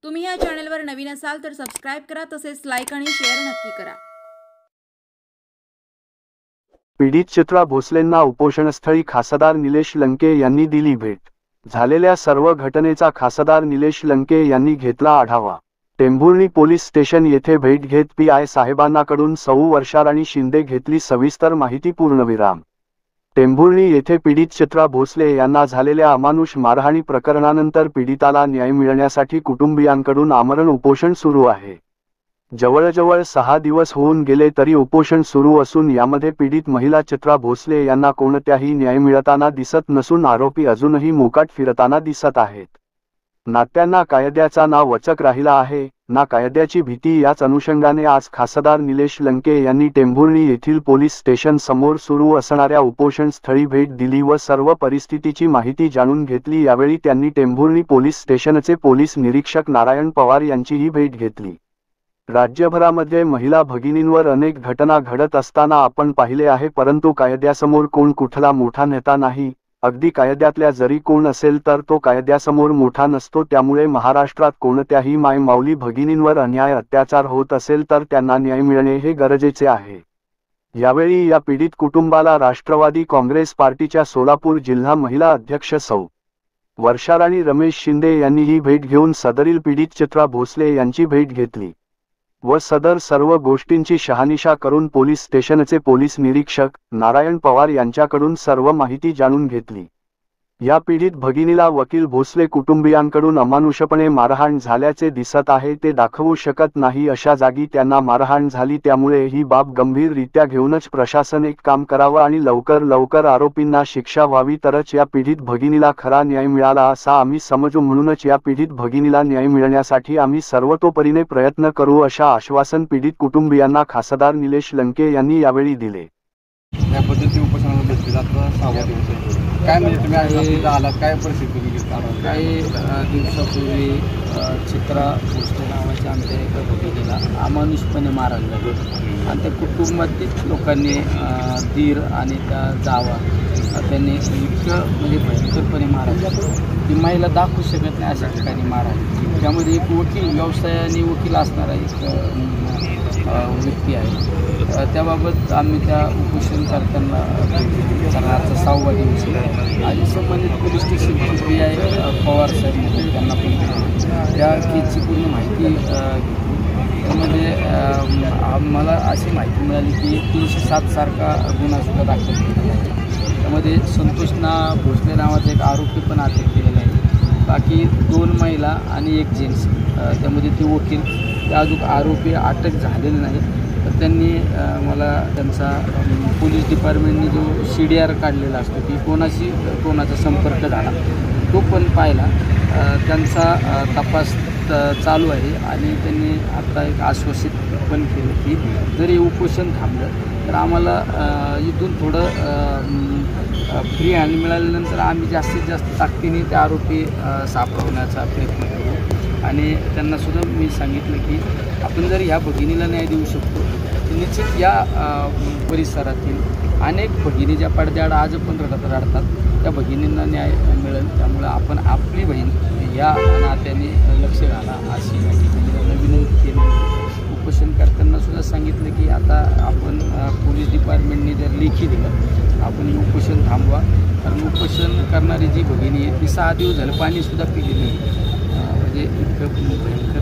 तुम्ही या चॅनलवर नवीन असाल तर सबस्क्राइब करा, तसेच लाईक आणि शेअर नक्की करा। पीडित चित्रा भोसलेंना उपोषणस्थळी खासदार निलेश लंके यांनी दिली भेट। झालेल्या सर्व घटनेचा खासदार निलेश लंके यांनी घेतला आढावा। टेंभुर्णी पोलीस स्टेशन येथे भेट घेत पी.आय. साहेबांकडून सौ वर्षाराणी शिंदे घेतली सविस्तर माहिती। पूर्णविराम। टेंभुर्णी येथे पीडित चित्रा भोसले यांना झालेल्या अमानुष मारहाणी प्रकरणानंतर पीडिताला न्याय मिळण्यासाठी कुटुंबियांकडून आमरण उपोषण सुरू आहे। जवळजवळ 6 दिवस होऊन गेले तरी उपोषण सुरू असून यामध्ये पीडित महिला चित्रा भोसले यांना कोणत्याही न्याय मिळताना दिसत नसून आरोपी अजूनही मोकाट फिरताना दिसत आहेत। नात्यांना कायद्याचा ना वचक राहिला आहे ना कायद्याची भीती। याच अनुषंगाने आज खासदार निलेश लंके यांनी टेंभुर्णी येथील पोलीस स्टेशन समोर सुरू असणाऱ्या उपोषण स्थळी भेट दिली व सर्व परिस्थितीची माहिती जाणून घेतली। यावेळी त्यांनी टेंभुर्णी पोलीस स्टेशनचे पोलीस निरीक्षक नारायण पवार यांचीही भेट घेतली। राज्यभरामध्ये महिला भगिनींवर अनेक घटना घडत असताना आपण पाहिले आहे, परंतु कायद्यासमोर कोण कुठला मोठा नेता नाही। अगदी कायद्यातल्या जरी कोण असेल तर तो कायद्यासमोर मोठा नसतो। त्यामुळे महाराष्ट्रात कोणत्याही मायमाऊली भगिनींवर अन्याय अत्याचार होत असेल तर त्यांना न्याय मिळणे हे गरजेचे आहे। यावेळी या पीडित कुटुंबाला राष्ट्रवादी काँग्रेस पार्टीच्या सोलापूर जिल्हा महिला अध्यक्ष सौ वर्षाराणी रमेश शिंदे यांनीही भेट घेऊन सदरील पीडित चित्रा भोसले यांची भेट घेतली व सदर सर्व गोष्टींची शहानिशा करून पोलीस स्टेशनचे पोलीस निरीक्षक नारायण पवार यांच्याकडून सर्व माहिती जाणून घेतली। या पीडित भगिनीला वकील भोसले कुटुंबियांकडून अमानुषपणे मारहाण झाल्याचे दिसत आहे। ते दाखवू शकत नाही अशा जागी त्यांना मारहाण झाली। त्यामुळे ही बाब गंभीररित्या घेऊनच प्रशासन एक काम करावं आणि लवकर आरोपींना शिक्षा व्हावी, तरच या पीडित भगिनीला खरा न्याय मिळाला असा आम्ही समजू। म्हणूनच या पीडित भगिनीला न्याय मिळण्यासाठी आम्ही सर्वतोपरीने प्रयत्न करू अशा आश्वासन पीडित कुटुंबियांना खासदार निलेश लंके यांनी यावेळी दिले। या पद्धती उपोषणाला बसले जातं 6 दिवस काय म्हणजे तुम्ही आज आलात, काय परिस्थिती काही दिवसापूर्वी चित्रा भोसले नावाच्या आमच्या एका भगिनीला अमानुषपणे मारहाण झाली आणि त्या कुटुंबातील लोकांनी दीर आणि त्या जावा त्यांनी इतकं म्हणजे भयंकरपणे मारहाण ती महिला दाखवू शकत नाही अशा ठिकाणी मारहाण। त्यामध्ये एक वकील व्यवसायाने वकील असणारा एक व्यक्ती आहे। त्याबाबत आम्ही त्या उपोषण करताना आजचा 6वा दिवस आहे आणि संबंधित पोलीस स्टेशनचे पी.आय. पवार साहेब त्यांना पण त्या केसची पूर्ण माहिती त्यामध्ये मला अशी माहिती मिळाली की 307 सारखा गुन्हासुद्धा दाखल केलेला आहे। त्यामध्ये संतोषना भोसले नावाचा एक आरोपी पण अटक केलेला आहे। बाकी 2 महिला आणि 1 जेंट्स, त्यामध्ये ते वकील त्या अजून आरोपी अटक झालेले नाही। तर त्यांनी मला त्यांचा पोलीस डिपार्टमेंटने जो CDR काढलेला असतो की कोणाचा संपर्क झाला तो पण पाहिला। त्यांचा तपास चालू आहे आणि त्यांनी आता एक आश्वासित पण केलं की जरी उपोषण थांबलं तर आम्हाला इथून थोडं फ्री हँड मिळाल्यानंतर आम्ही जास्तीत जास्त ताकदीने ते आरोपी सापडवण्याचा प्रयत्न करू। आणि त्यांनासुद्धा मी सांगितलं की आपण जर ह्या भगिनीला न्याय देऊ शकतो तर निश्चित या परिसरातील अनेक भगिनी ज्या पडद्याआड आज पण रडतात त्या भगिनींना न्याय मिळेल। त्यामुळे आपण आपली बहीण या नात्याने लक्ष घाला अशी विनंती केली। उपोषण करताना सुद्धा सांगितलं की आता आपण पोलीस डिपार्टमेंटने जर लेखी दिलं आपण उपोषण थांबवा, कारण उपोषण करणारी जी भगिनी आहे ती 6 दिवस झालं पाणीसुद्धा पिलेली म्हणजे इतकं भयंकर